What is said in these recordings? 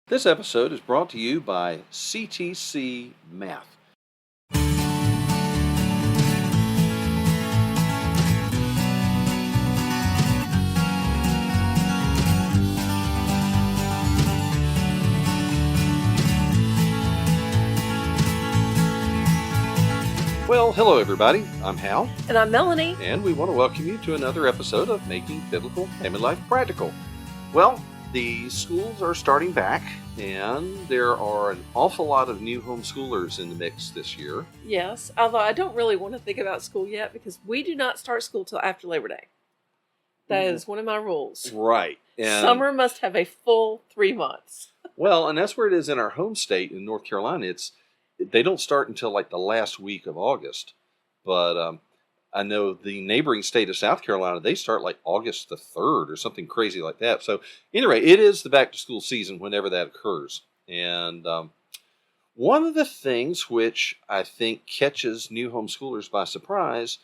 This episode is brought to you by CTC Math. Well, hello everybody. I'm Hal. And I'm Melanie. And we want to welcome you to another episode of Making Biblical Family Life Practical. Well, the schools are starting back, and there are an awful lot of new homeschoolers in the mix this year. Yes, although I don't really want to think about school yet because we do not start school till after Labor Day. That is one of my rules. Right. And summer must have a full 3 months. Well, and that's where it is in our home state in North Carolina. They don't start until like the last week of August. But I know the neighboring state of South Carolina, they start like August the 3rd or something crazy like that. So anyway, it is the back to school season whenever that occurs. And one of the things which I think catches new homeschoolers by surprise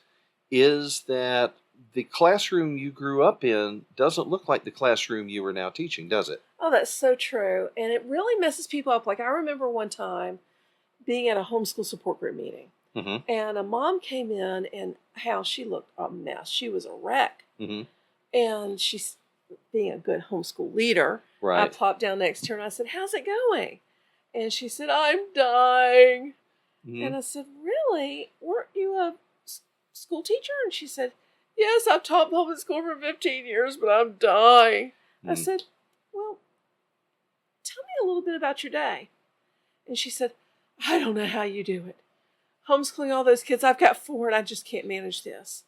is that the classroom you grew up in doesn't look like the classroom you are now teaching, does it? Oh, that's so true. And it really messes people up. Like I remember one time being at a homeschool support group meeting. Mm-hmm. And a mom came in, and how she looked a mess. She was a wreck. Mm-hmm. And she's being a good homeschool leader. Right. I plopped down next to her and I said, "How's it going?" And she said, "I'm dying." Mm-hmm. And I said, "Really? Weren't you a school teacher?" And she said, "Yes, I've taught public school for 15 years, but I'm dying." Mm-hmm. I said, "Well, tell me a little bit about your day." And she said, "I don't know how you do it. Homeschooling all those kids, I've got 4 and I just can't manage this."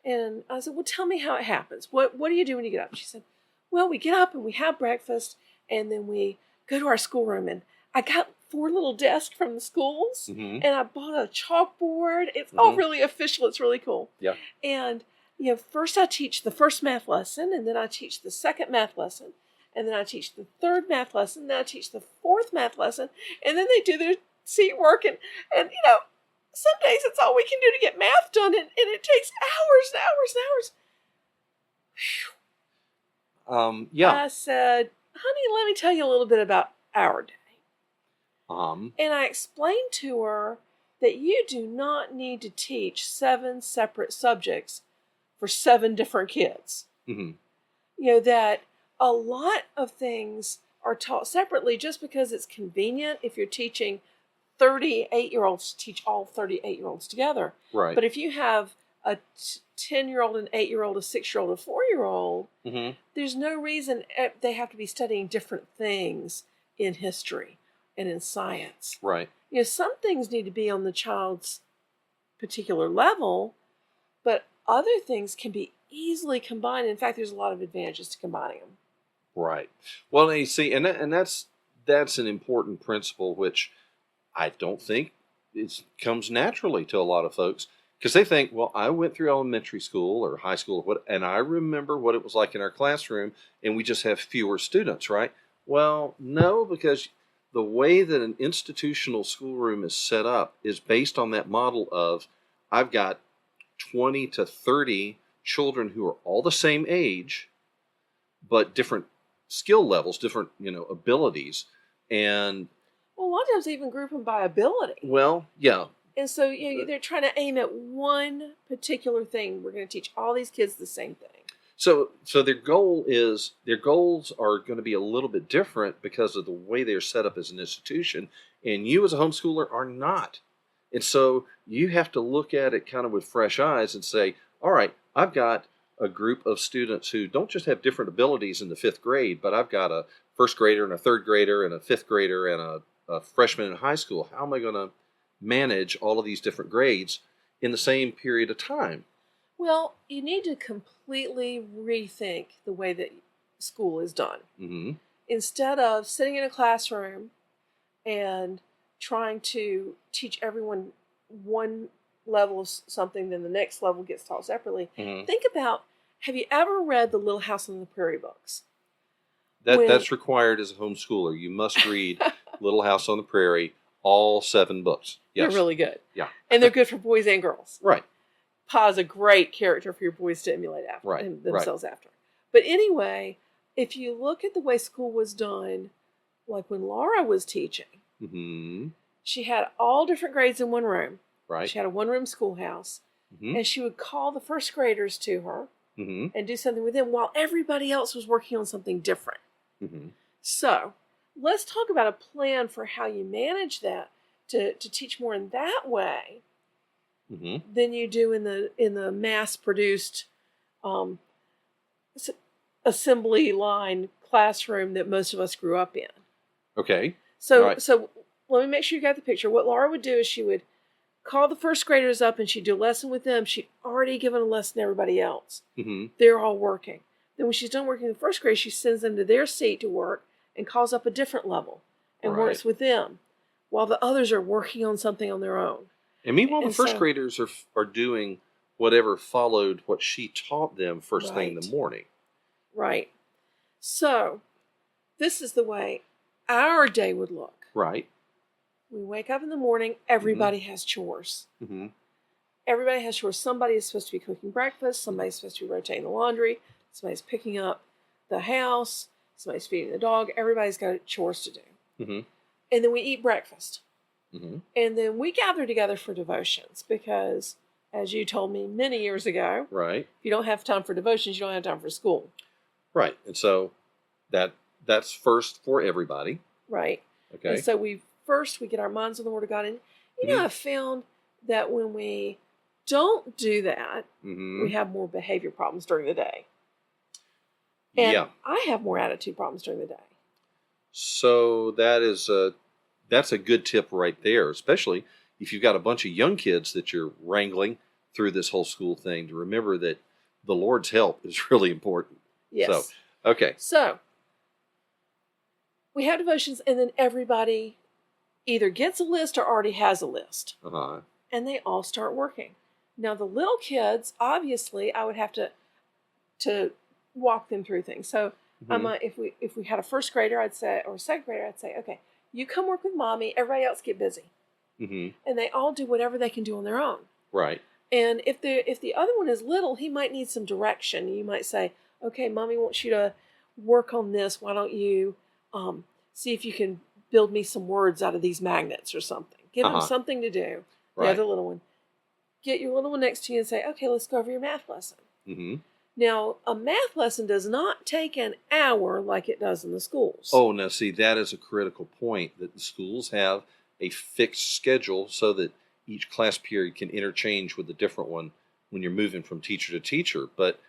And I said, "Well, tell me how it happens. What do you do when you get up?" She said, "Well, we get up and we have breakfast and then we go to our schoolroom, and I got 4 little desks from the schools, Mm-hmm. and I bought a chalkboard. It's all really official. It's really cool. Yeah. And, first I teach the first math lesson, and then I teach the second math lesson, and then I teach the third math lesson, then I teach the fourth math lesson, and then they do their seat work, and some days it's all we can do to get math done, and it takes hours and hours and hours. Whew. Yeah. I said, "Honey, let me tell you a little bit about our day." And I explained to her that you do not need to teach 7 separate subjects for 7 different kids. Mm-hmm. That a lot of things are taught separately just because it's convenient if you're teaching 38-year-olds to teach all 38-year-olds together. Right. But if you have a 10-year-old, an 8-year-old, a 6-year-old, a 4-year-old, Mm-hmm. there's no reason they have to be studying different things in history and in science. Right. Some things need to be on the child's particular level, but other things can be easily combined. In fact, there's a lot of advantages to combining them. Right. Well, you see, and that's an important principle, which I don't think it comes naturally to a lot of folks, because they think, well, I went through elementary school or high school, and I remember what it was like in our classroom, and we just have fewer students, right? Well, no, because the way that an institutional schoolroom is set up is based on that model of I've got 20 to 30 children who are all the same age, but different skill levels, different, abilities. And well, a lot of times they even group them by ability. Well, yeah. And so they're trying to aim at one particular thing. We're going to teach all these kids the same thing. So their goals are going to be a little bit different because of the way they're set up as an institution, and you as a homeschooler are not. And so you have to look at it kind of with fresh eyes and say, all right, I've got a group of students who don't just have different abilities in the 5th grade, but I've got a 1st grader and a 3rd grader and a 5th grader and a freshman in high school. How am I going to manage all of these different grades in the same period of time? Well, you need to completely rethink the way that school is done. Mm-hmm. Instead of sitting in a classroom and trying to teach everyone one level of something, then the next level gets taught separately. Mm-hmm. Think about, have you ever read the Little House on the Prairie books? That's required as a homeschooler. You must read Little House on the Prairie, all 7 books. Yes. They're really good. Yeah. And they're good for boys and girls. Right. Pa's a great character for your boys to emulate themselves after. But anyway, if you look at the way school was done like when Laura was teaching, Mm-hmm. she had all different grades in one room. Right. She had a one-room schoolhouse. Mm-hmm. And she would call the first graders to her Mm-hmm. and do something with them while everybody else was working on something different. Mm-hmm. So let's talk about a plan for how you manage that to teach more in that way Mm-hmm. than you do in the mass-produced assembly line classroom that most of us grew up in. Okay. So, All right. so let me make sure you got the picture. What Laura would do is she would call the first graders up and she'd do a lesson with them. She'd already given a lesson to everybody else. Mm-hmm. They're all working. Then when she's done working in the first grade, she sends them to their seat to work and calls up a different level and Right. works with them while the others are working on something on their own. And meanwhile, the And first so- graders are doing whatever followed what she taught them first thing in Right. the morning. Right. So this is the way our day would look. Right. We wake up in the morning, everybody has chores. Mm-hmm. Everybody has chores. Somebody is supposed to be cooking breakfast. Somebody's supposed to be rotating the laundry. Somebody's picking up the house. Somebody's feeding the dog. Everybody's got chores to do. Mm-hmm. And then we eat breakfast. Mm-hmm. And then we gather together for devotions because, as you told me many years ago, Right. if you don't have time for devotions, you don't have time for school. Right. And so that's first for everybody. Right? Okay. And so we get our minds on the Word of God. And, you know, I've found that when we don't do that, Mm-hmm. we have more behavior problems during the day. And Yeah. I have more attitude problems during the day. So that's a good tip right there, especially if you've got a bunch of young kids that you're wrangling through this whole school thing, to remember that the Lord's help is really important. Yes. So, okay. So we have devotions, and then everybody either gets a list or already has a list. Uh-huh. And they all start working. Now the little kids, obviously, I would have to walk them through things. So I Mhm. might, if we had a first grader, I'd say, or a second grader, I'd say, okay, you come work with mommy. Everybody else get busy, Mm-hmm. and they all do whatever they can do on their own. Right. And if the other one is little, he might need some direction. You might say, okay, mommy wants you to work on this. Why don't you see if you can build me some words out of these magnets or something? Give him something to do. The Right. other little one. Get your little one next to you and say, okay, let's go over your math lesson. Mm-hmm. Now, a math lesson does not take an hour like it does in the schools. Oh, now see, that is a critical point, that the schools have a fixed schedule so that each class period can interchange with a different one when you're moving from teacher to teacher. But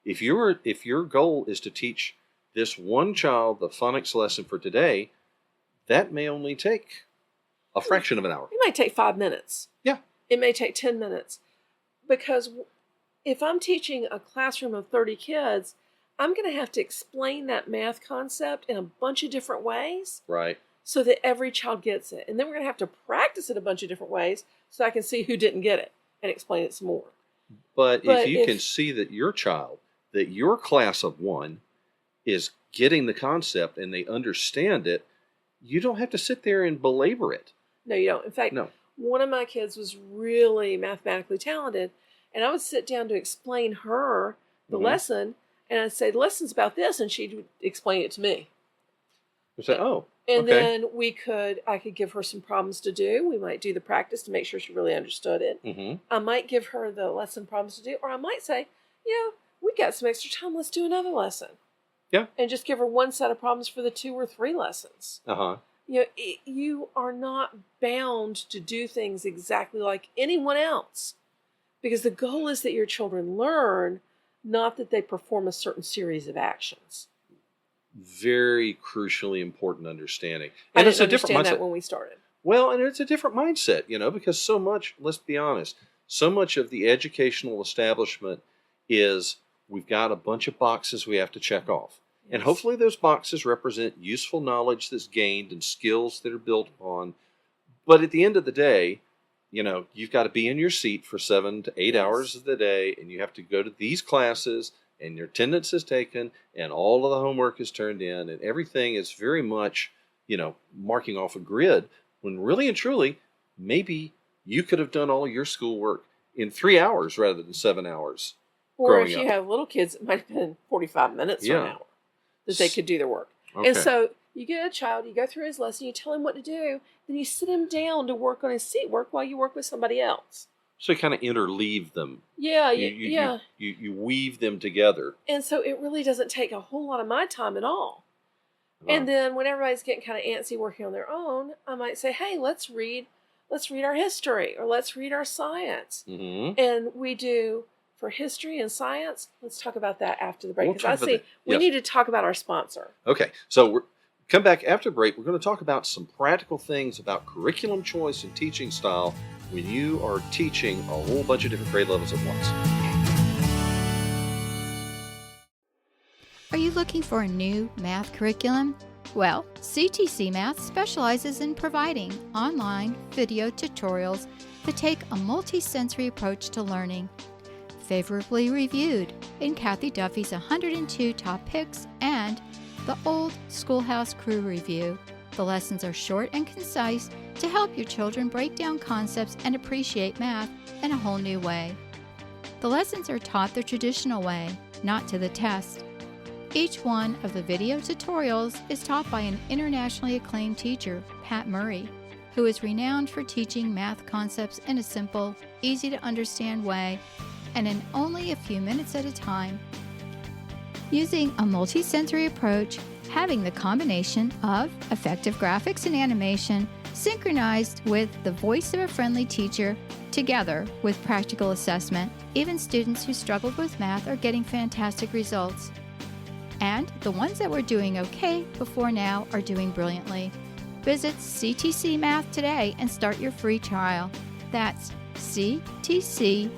if your goal is to teach this one child the phonics lesson for today, that may only take a fraction of an hour. It might take 5 minutes. Yeah. It may take 10 minutes. Because if I'm teaching a classroom of 30 kids, I'm going to have to explain that math concept in a bunch of different ways Right. so that every child gets it. And then we're going to have to practice it a bunch of different ways so I can see who didn't get it and explain it some more. But But if you if- can see that your class of one is getting the concept and they understand it, you don't have to sit there and belabor it. No, you don't. In fact, No. one of my kids was really mathematically talented, and I would sit down to explain her the Mhm. lesson, and I'd say, the lesson's about this, and she'd explain it to me. You say, oh, And okay. then I could give her some problems to do. We might do the practice to make sure she really understood it. Mm-hmm. I might give her the lesson problems to do, or I might say, we got some extra time, let's do another lesson. Yeah. And just give her one set of problems for the 2 or 3 lessons. Uh-huh. You are not bound to do things exactly like anyone else, because the goal is that your children learn, not that they perform a certain series of actions. Very crucially important understanding. I And didn't it's a different understand mindset. that when we started. Well, and it's a different mindset, because so much, let's be honest, so much of the educational establishment is we've got a bunch of boxes we have to check off. And Yes. hopefully those boxes represent useful knowledge that's gained and skills that are built upon. But at the end of the day, you've got to be in your seat for 7 to 8 Yes. hours of the day, and you have to go to these classes, and your attendance is taken, and all of the homework is turned in, and everything is very much, marking off a grid, when really and truly, maybe you could have done all your schoolwork in 3 hours rather than 7 hours. Or growing if you up. have little kids, it might have been 45 minutes or an Yeah. hour that they could do their work. Okay. And so You get a child, you go through his lesson, you tell him what to do, then you sit him down to work on his seat work while you work with somebody else. So you kind of interleave them. Yeah, You you weave them together. And so it really doesn't take a whole lot of my time at all. And then when everybody's getting kind of antsy working on their own, I might say, hey, let's read our history, or let's read our science. Mm-hmm. And we do, for history and science, let's talk about that after the break. We'll Because talk about that. we Yes. need to talk about our sponsor. Okay, so come back after break. We're going to talk about some practical things about curriculum choice and teaching style when you are teaching a whole bunch of different grade levels at once. Are you looking for a new math curriculum? Well, CTC Math specializes in providing online video tutorials that take a multi-sensory approach to learning. Favorably reviewed in Kathy Duffy's 102 Top Picks and the Old Schoolhouse Crew Review. The lessons are short and concise to help your children break down concepts and appreciate math in a whole new way. The lessons are taught the traditional way, not to the test. Each one of the video tutorials is taught by an internationally acclaimed teacher, Pat Murray, who is renowned for teaching math concepts in a simple, easy-to-understand way and in only a few minutes at a time. Using a multi-sensory approach, having the combination of effective graphics and animation synchronized with the voice of a friendly teacher together with practical assessment, even students who struggled with math are getting fantastic results. And the ones that were doing okay before now are doing brilliantly. Visit CTC Math today and start your free trial. That's ctcmath.com.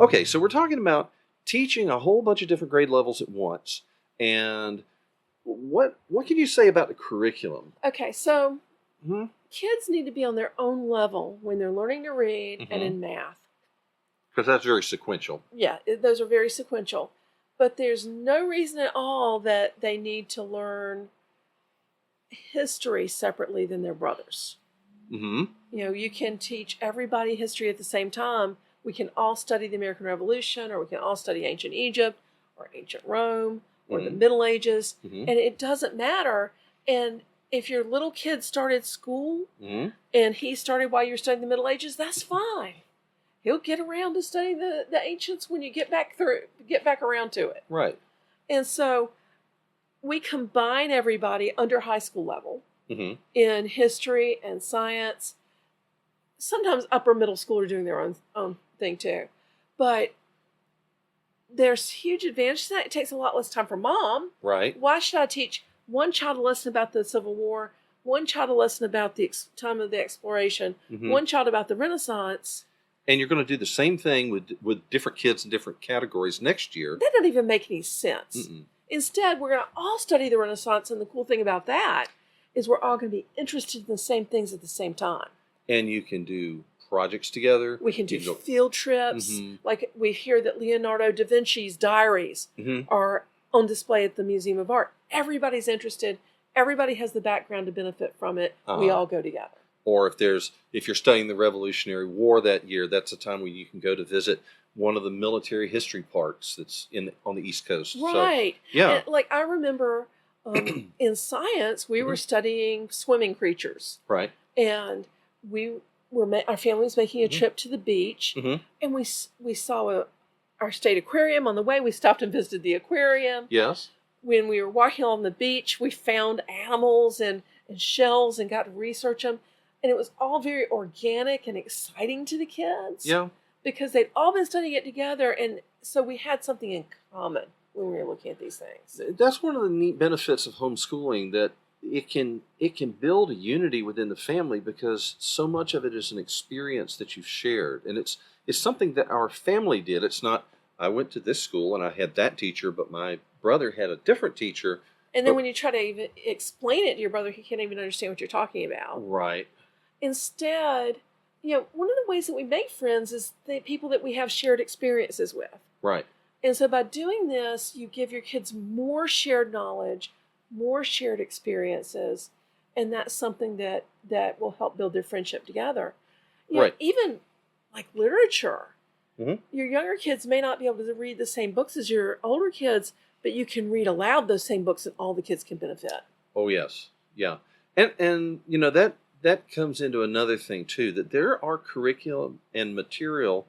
Okay, so we're talking about teaching a whole bunch of different grade levels at once. And what can you say about the curriculum? Okay, so Mm-hmm. kids need to be on their own level when they're learning to read and in math. Because that's very sequential. Yeah, those are very sequential. But there's no reason at all that they need to learn history separately than their brothers. Mm-hmm. You know, you can teach everybody history at the same time. We can all study the American Revolution, or we can all study ancient Egypt, or ancient Rome, or the Middle Ages, and it doesn't matter. And if your little kid started school and he started while you're studying the Middle Ages, that's fine. He'll get around to studying the ancients when you get back around to it. Right. And so we combine everybody under high school level in history and science. Sometimes upper middle school are doing their own thing too. But there's huge advantage to that. It takes a lot less time for mom. Right. Why should I teach one child a lesson about the Civil War, one child a lesson about the time of the exploration, one child about the Renaissance? And you're going to do the same thing with different kids in different categories next year. That doesn't even make any sense. Instead, we're going to all study the Renaissance, and the cool thing about that is we're all going to be interested in the same things at the same time. And you can do projects together. We can do field trips. Like we hear that Leonardo da Vinci's diaries are on display at the Museum of Art. Everybody's interested. Everybody has the background to benefit from it. We all go together. Or if you're studying the Revolutionary War that year, that's a time when you can go to visit one of the military history parks that's on the East Coast. Right. So, yeah. And, like I remember in science, we were studying swimming creatures. Right. And our family was making a trip to the beach, and we saw our state aquarium. On the way, we stopped and visited the aquarium. Yes. When we were walking along the beach, we found animals and shells and got to research them. And it was all very organic and exciting to the kids. Yeah. Because they'd all been studying it together, and so we had something in common when we were looking at these things. That's one of the neat benefits of homeschooling, that it can build a unity within the family, because so much of it is an experience that you've shared, and it's something that our family did. It's not, I went to this school and I had that teacher, but my brother had a different teacher. And then when you try to even explain it to your brother, he can't even understand what you're talking about. Right. Instead, one of the ways that we make friends is the people that we have shared experiences with. Right. And so by doing this, you give your kids more shared knowledge, more shared experiences, and that's something that will help build their friendship together. You know, Right. even like literature. Mhm. Your younger kids may not be able to read the same books as your older kids, but you can read aloud those same books and all the kids can benefit. Oh yes, yeah, and that comes into another thing too, that there are curriculum and material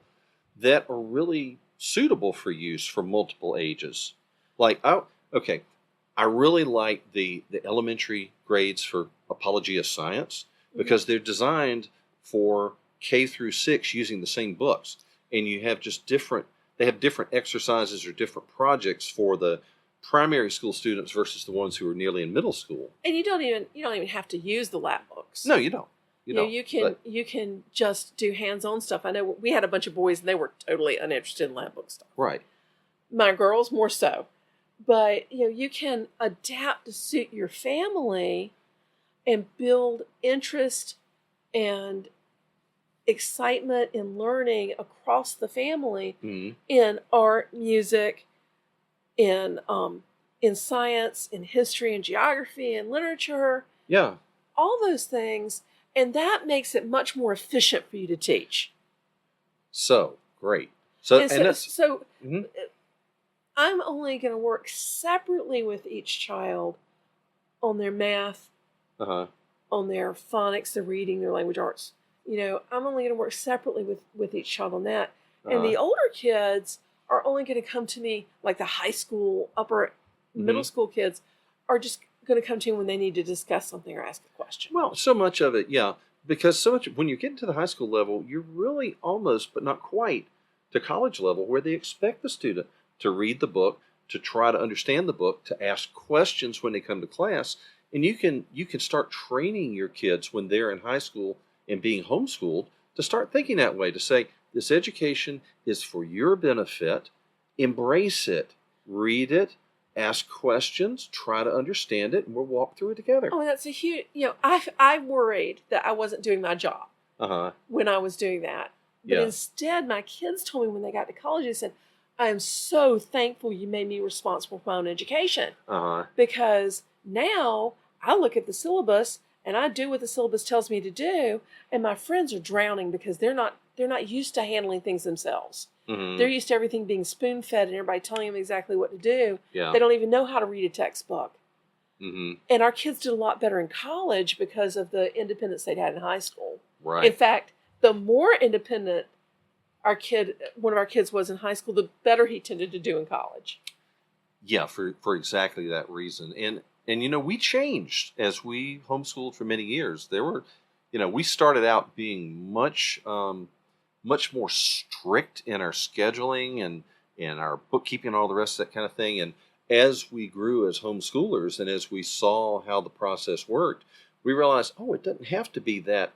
that are really suitable for use for multiple ages. Like, okay, I really like the elementary grades for Apology of Science because they're designed for K through 6 using the same books, and you have just different. They have different exercises or different projects for the primary school students versus the ones who are nearly in middle school. And you don't even have to use the lab books. No, you don't. You know, you can just do hands-on stuff. I know we had a bunch of boys and they were totally uninterested in lab book stuff. Right. My girls more so. But you can adapt to suit your family and build interest and excitement in learning across the family in art, music, in science, in history and geography and literature. Yeah. All those things, and that makes it much more efficient for you to teach. So great. So Mhm. I'm only going to work separately with each child on their math, on their phonics, their reading, their language arts. I'm only going to work separately with each child on that. And the older kids are only going to come to me, like the high school, upper, middle school kids are just going to come to me when they need to discuss something or ask a question. Well, so much of it, yeah, because so much when you get to the high school level, you're really almost, but not quite, to college level, where they expect the student to read the book, to try to understand the book, to ask questions when they come to class, and you can start training your kids when they're in high school and being homeschooled to start thinking that way, to say, this education is for your benefit, embrace it, read it, ask questions, try to understand it, and we'll walk through it together. Oh, that's a huge, I worried that I wasn't doing my job when I was doing that. But instead, my kids told me when they got to college, they said, I am so thankful you made me responsible for my own education. Because now I look at the syllabus and I do what the syllabus tells me to do, and my friends are drowning because they're not used to handling things themselves. They're used to everything being spoon-fed and everybody telling them exactly what to do. Yeah. They don't even know how to read a textbook. And our kids did a lot better in college because of the independence they'd had in high school. Right. In fact, the more independent one of our kids was in high school, the better he tended to do in college. Yeah, for exactly that reason. And we changed as we homeschooled for many years. There were, we started out being much more strict in our scheduling and our bookkeeping and all the rest of that kind of thing. And as we grew as homeschoolers and as we saw how the process worked, we realized, it doesn't have to be that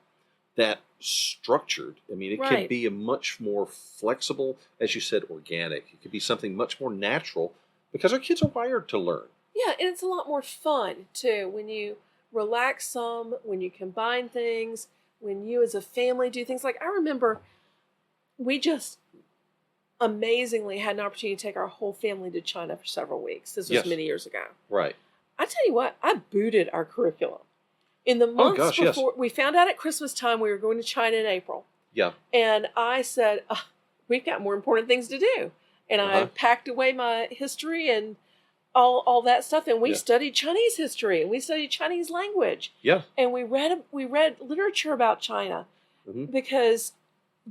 structured. I mean, it can be a much more flexible, as you said, organic. It could be something much more natural because our kids are wired to learn. Yeah, and it's a lot more fun, too, when you relax some, when you combine things, when you as a family do things. Like, I remember we just amazingly had an opportunity to take our whole family to China for several weeks. This was many years ago. Right. I tell you what, I booted our curriculum. In the months before, we found out at Christmas time we were going to China in April. Yeah. And I said, we've got more important things to do. And I packed away my history and all that stuff. And we studied Chinese history and we studied Chinese language. Yeah. And we read literature about China because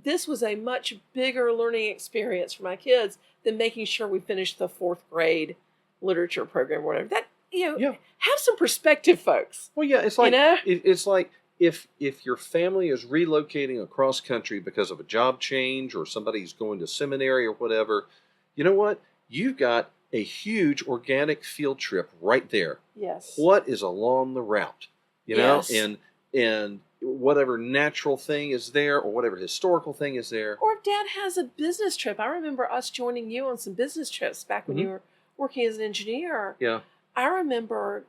this was a much bigger learning experience for my kids than making sure we finished the 4th grade literature program or whatever. That, have some perspective, folks. Well, yeah, it's like, it's like if your family is relocating across country because of a job change or somebody's going to seminary or whatever, you know what? You've got a huge organic field trip right there. Yes. What is along the route? And whatever natural thing is there or whatever historical thing is there. Or if Dad has a business trip. I remember us joining you on some business trips back when you were working as an engineer. Yeah. I remember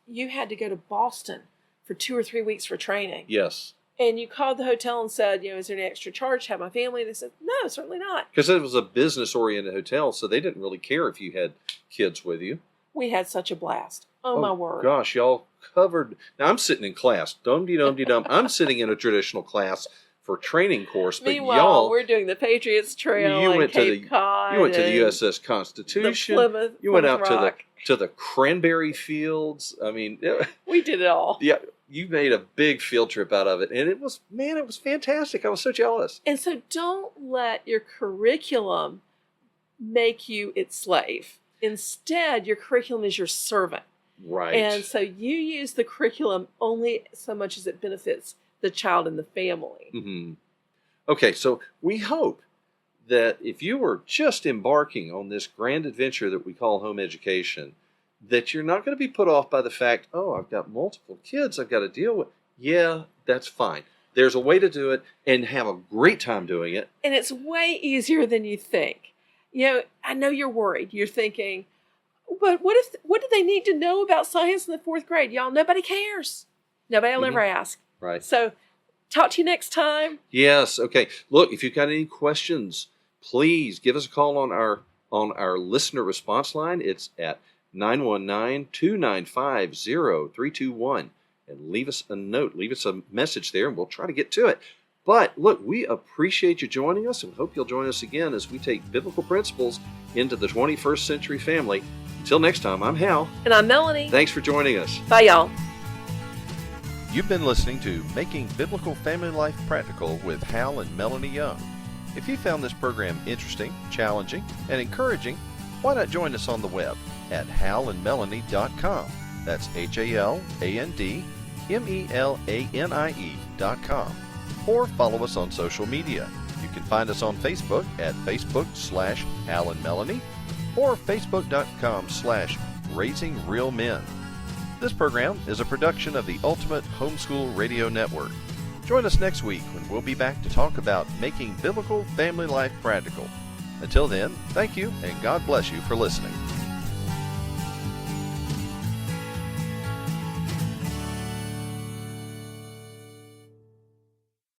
you had to go to Boston for 2 or 3 weeks for training. Yes. And you called the hotel and said, is there any extra charge to have my family? They said, no, certainly not. Because it was a business-oriented hotel, so they didn't really care if you had kids with you. We had such a blast. Oh, my word. Gosh, y'all covered. Now I'm sitting in class. Dum-de-dum-de-dum. I'm sitting in a traditional class for training course, but Meanwhile, y'all, we're doing the Patriots Trail you and went Cape to Cod. you went to the and USS Constitution. Plymouth, you went Plymouth out Rock. to the cranberry fields. I mean, We did it all. yeah, you made a big field trip out of it, and it was fantastic. I was so jealous. And so don't let your curriculum make you its slave. Instead, your curriculum is your servant. Right. And so you use the curriculum only so much as it benefits the child and the family. Mm-hmm. Okay, so we hope that if you were just embarking on this grand adventure that we call home education, that you're not going to be put off by the fact, oh, I've got multiple kids I've got to deal with. Yeah, that's fine. There's a way to do it and have a great time doing it. And it's way easier than you think. You know, I know you're worried. You're thinking, but what do they need to know about science in the 4th grade? Y'all, nobody cares. Nobody will ever ask. Right. So talk to you next time. Yes. Okay. Look, if you've got any questions, please give us a call on our listener response line. It's at 919-295-0321. And leave us a note, leave us a message there, and we'll try to get to it. But look, we appreciate you joining us and hope you'll join us again as we take biblical principles into the 21st century family. Until next time, I'm Hal. And I'm Melanie. Thanks for joining us. Bye, y'all. You've been listening to Making Biblical Family Life Practical with Hal and Melanie Young. If you found this program interesting, challenging, and encouraging, why not join us on the web at halandmelanie.com. That's HALANDMELANIE.com. Or follow us on social media. You can find us on Facebook at Facebook/Hal and Melanie or Facebook.com/Raising Real Men. This program is a production of the Ultimate Homeschool Radio Network. Join us next week when we'll be back to talk about making biblical family life practical. Until then, thank you and God bless you for listening.